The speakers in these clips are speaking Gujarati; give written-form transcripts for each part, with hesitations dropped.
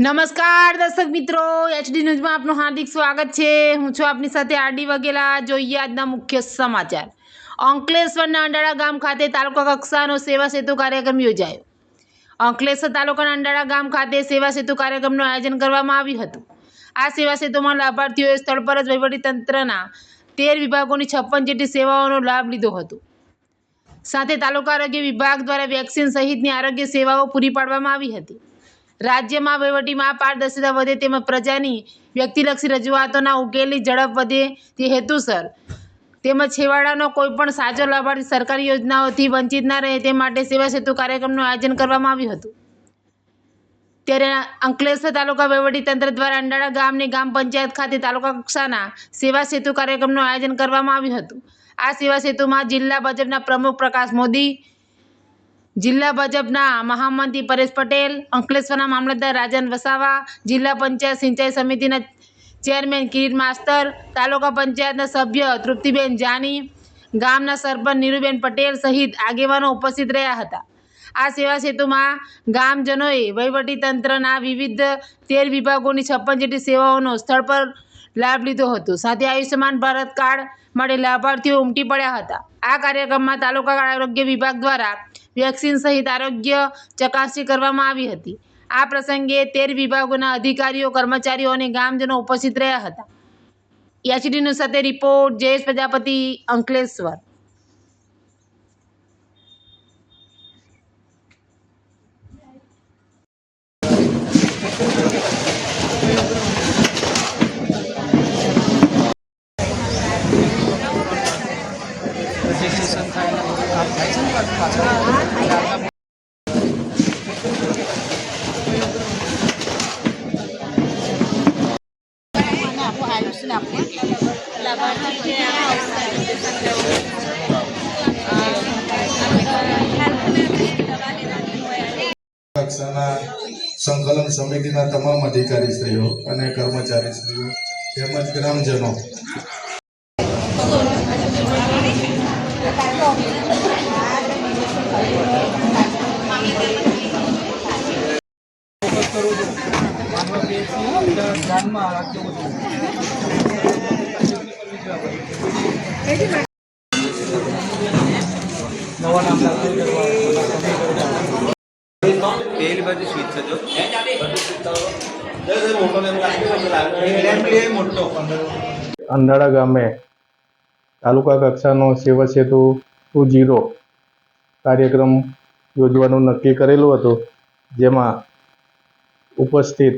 નમસ્કાર દર્શક મિત્રો, એચડી ન્યૂઝમાં આપનું હાર્દિક સ્વાગત છે। હું છું આપની સાથે આરડી વાઘેલા। જોઈએ આજના મુખ્ય સમાચાર। અંકલેશ્વરના અંડાળા ગામ ખાતે તાલુકા કક્ષાનો સેવા સેતુ કાર્યક્રમ યોજાયો। અંકલેશ્વર તાલુકાના અંડાળા ગામ ખાતે સેવા સેતુ કાર્યક્રમનું આયોજન કરવામાં આવ્યું હતું। આ સેવા સેતુમાં લાભાર્થીઓએ સ્થળ પર જ વહીવટીતંત્રના 13 વિભાગોની 56 જેટલી સેવાઓનો લાભ લીધો હતો। સાથે તાલુકા આરોગ્ય વિભાગ દ્વારા વેક્સિન સહિતની આરોગ્ય સેવાઓ પૂરી પાડવામાં આવી હતી। રાજ્યમાં વહીવટીમાં પારદર્શિતા વધે તેમજ પ્રજાની વ્યક્તિલક્ષી રજૂઆતોના ઉકેલની ઝડપ વધે તે હેતુસર તેમજ છેવાડાનો કોઈપણ સાચો લાભાર્થી સરકારી યોજનાઓથી વંચિત ના રહે તે માટે સેવા સેતુ કાર્યક્રમનું આયોજન કરવામાં આવ્યું હતું। ત્યારે અંકલેશ્વર તાલુકા વહીવટીતંત્ર દ્વારા અંડાળા ગામની ગ્રામ પંચાયત ખાતે તાલુકા કક્ષાના સેવા સેતુ કાર્યક્રમનું આયોજન કરવામાં આવ્યું હતું। આ સેવા સેતુમાં જિલ્લા ભાજપના પ્રમુખ પ્રકાશ મોદી, જિલ્લા ભાજપના મહામંત્રી પરેશ પટેલ, અંકલેશ્વરના મામલતદાર રાજન વસાવા, જિલ્લા પંચાયત સિંચાઈ સમિતિના ચેરમેન કિરીટ માસ્તર, તાલુકા પંચાયતના સભ્ય તૃપ્તિબેન જાની, ગામના સરપંચ નીરુબેન પટેલ સહિત આગેવાનો ઉપસ્થિત રહ્યા હતા। આ સેવા સેતુમાં ગામજનોએ વહીવટીતંત્રના વિવિધ 13 વિભાગોની 56 જેટલી સેવાઓનો સ્થળ પર લાભ લીધો હતો। સાથે આયુષ્યમાન ભારત કાર્ડ માટે લાભાર્થીઓ ઉમટી પડ્યા હતા। આ કાર્યક્રમમાં તાલુકા આરોગ્ય વિભાગ દ્વારા વેક્સિન સહિત આરોગ્ય ચકાસણી કરવામાં આવી હતી। આ પ્રસંગે 13 વિભાગોના અધિકારીઓ, કર્મચારીઓ અને ગામજનો ઉપસ્થિત રહ્યા હતા। એચડી ન્યૂઝ સાથે રિપોર્ટ જયેશ પ્રજાપતિ, અંકલેશ્વર। કક્ષાના સંકલન સમિતિના તમામ અધિકારીશ્રીઓ અને કર્મચારીશ્રીઓ તેમજ ગ્રામજનો અંડાળા ગામે તાલુકા કક્ષાનો સેવા સેતુ 2.0 કાર્યક્રમ યોજવાનું નક્કી કરેલું હતું, જેમાં ઉપસ્થિત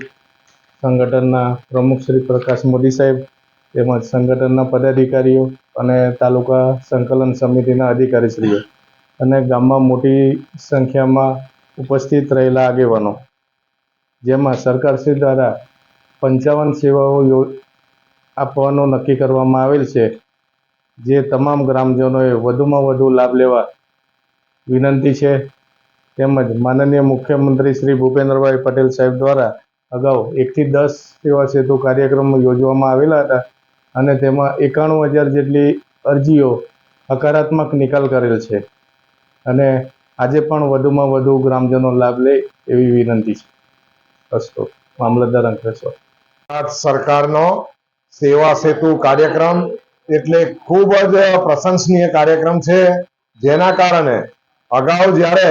સંગઠનના પ્રમુખ શ્રી પ્રકાશ મોદી સાહેબ તેમજ સંગઠનના પદાધિકારીઓ અને તાલુકા સંકલન સમિતિના અધિકારીશ્રીઓ અને ગામમાં મોટી સંખ્યામાં ઉપસ્થિત રહેલા આગેવાનો, જેમાં સરકારશ્રી દ્વારા 55 સેવાઓ આપવાનો નક્કી કરવામાં આવેલ છે, જે તમામ ગ્રામજનોએ વધુમાં વધુ લાભ લેવા વિનંતી છે। તેમજ માનનીય મુખ્યમંત્રી શ્રી ભૂપેન્દ્રભાઈ પટેલ સાહેબ દ્વારા અગાઉ 1 થી 10 સેવા સેતુ કાર્યક્રમો યોજવામાં આવેલા હતા અને તેમાં 91,000 જેટલી અરજીઓ હકારાત્મક નિકાલ કરેલ છે અને આજે પણ વધુમાં વધુ ગ્રામજનો લાભ લે એવી વિનંતી છે। અસ્તુ, મામલતદાર અંકલેશ્વર। ગુજરાત સરકારનો સેવા સેતુ કાર્યક્રમ એટલે ખૂબ જ પ્રશંસનીય કાર્યક્રમ છે, જેના કારણે અગાઉ જ્યારે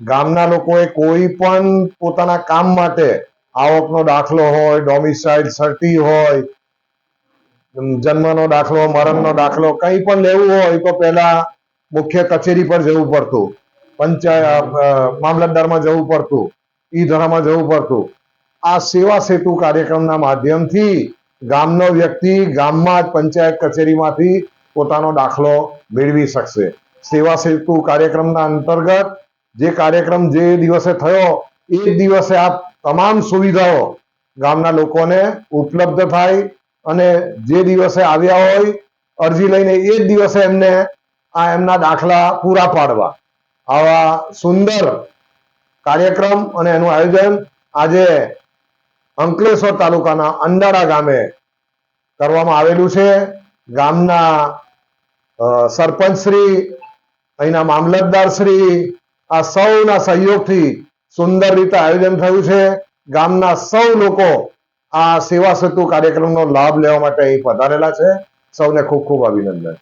ગામના લોકોએ કોઈ પણ પોતાના કામ માટે આવકનો દાખલો હોય, ડોમિસાઇલ સર્ટી હોય, જન્મનો દાખલો, મરણનો દાખલો કંઈ પણ લેવું હોય તો પહેલા મુખ્ય કચેરી પર જવું પડતું, પંચાયત મામલતદારમાં જવું પડતું, ઈ-ધરામાં જવું પડતું। આ સેવા સેતુ કાર્યક્રમના માધ્યમથી ગામનો વ્યક્તિ ગામમાં જ પંચાયત કચેરીમાંથી પોતાનો દાખલો મેળવી શકશે। સેવા સેતુ કાર્યક્રમના અંતર્ગત જે કાર્યક્રમ જે દિવસે થયો એ જ દિવસે આ તમામ સુવિધાઓ ગામના લોકોને ઉપલબ્ધ થાય અને જે દિવસે આવ્યા હોય અરજી લઈને એ જ દિવસે એમને આ એમના દાખલા પૂરા પાડવા, આવા સુંદર કાર્યક્રમ અને એનું આયોજન આજે અંકલેશ્વર તાલુકાના અંડાળા ગામે કરવામાં આવેલું છે। ગામના સરપંચ શ્રી, અહીંના મામલતદાર શ્રી, આ સૌના સહયોગથી સુંદર રીતે આયોજન થયું છે। ગામના સૌ લોકો આ સેવા સેતુ કાર્યક્રમનો લાભ લેવા માટે અહીં પધારેલા છે. સૌને ખૂબ ખૂબ અભિનંદન.